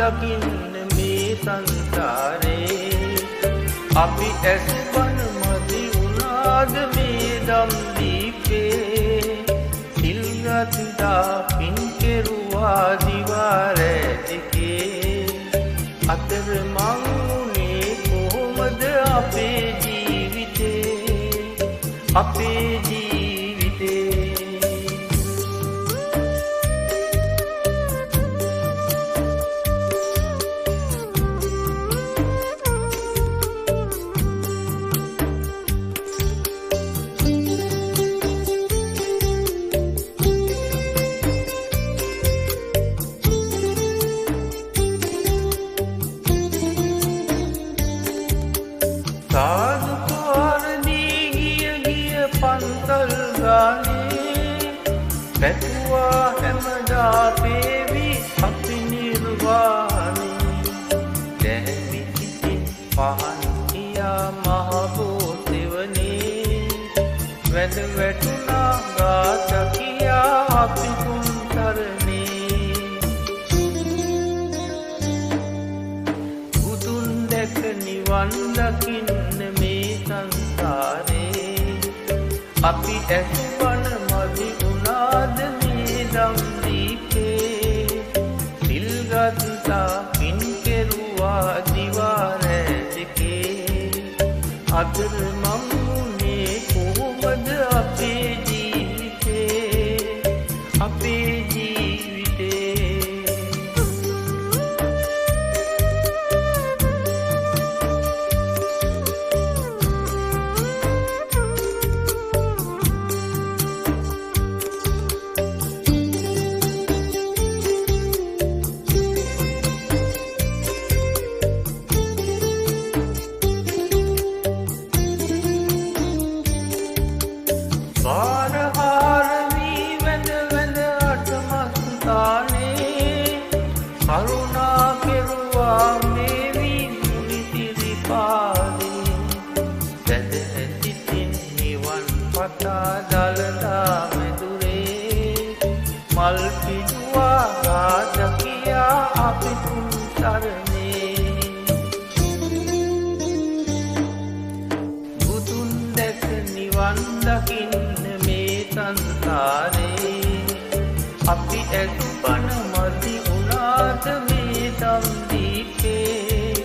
දකින්න මේ සංසාරේ අපි ඇස් බන මදි වුණාද මේ දම් දීපේ සිල් ගත්තා පින් කෙරුවා දිවා රැ දෙකේ අතර මං උනේ කොහොමද අපේ ජීවිතේ අපේ ජීවිතේ සාදුකාරදී ගිය පන්තල් ගානේ පැතුවා හැමදා පේවි අපි නිර්වාණේ දැවිතින් පහන් කියා මහබෝසෙවනේ වැද වැටුණා ගාත කියා අපි කුන්තරනේ බුදුන් දැක නිවන් දකින්න අපි ඇස්වන මදි වුණාද මේ දම් දීපේ සිල් ගත්තා පින් කෙරුවා දිවා රැ දෙකේ අතර මං උනේ කොහොමද අපේ ජීවිතේ අපේ ජීවිතේ පාරහාරවී වැඳ වැඳ අටමස්ථානේ කරුණා කෙරුවා මේවි මුනිසිරිපාදේ දැද ඇතිතින් නිවන් පතා දළදා මැදුරේ මල් පිටුවා ගාත කියා අපි කුන්තරනේ බුදුන් දැක නිවන් දකින්න සංසාරේ අපි ඇස්පන මදි වුණාද මේ දම් දීපේ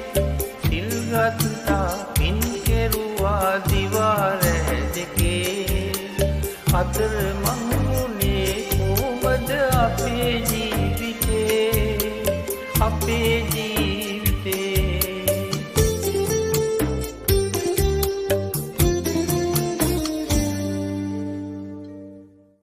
සිල් ගත්තා පින් කෙරුවා දිවා රැ දෙකේ අතර